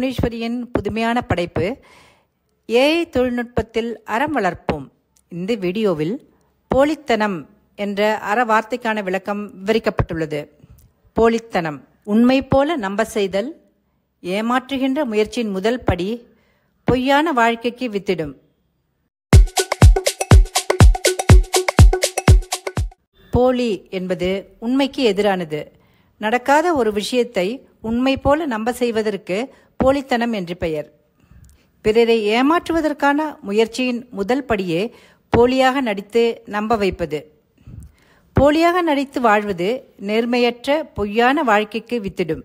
மகேஸ்வரியின் புதுமையான படைப்பு ஏஐ தொழில்நுட்பத்தில் அறம் வளர்ப்போம். இந்த வீடியோவில் போலித்தனம் என்ற அற வார்த்தைக்கான விளக்கம் விவரிக்கப்பட்டுள்ளது. போலித்தனம் உண்மை போல நம்ப செய்தல், ஏமாற்றுகின்ற முயற்சியின் முதல் படி, பொய்யான வாழ்க்கைக்கு வித்திடும். போலி என்பது உண்மைக்கு எதிரானது. நடக்காத ஒரு விஷயத்தை உண்மை போல நம்ப செய்வதற்கு போலித்தனம் என்று பெயர். பிறரை ஏமாற்றுவதற்கான முயற்சியின் முதல் படியே போலியாக நடித்து நம்ப வைப்பது. போலியாக நடித்து வாழ்வது நேர்மையற்ற பொய்யான வாழ்க்கைக்கு வித்திடும்.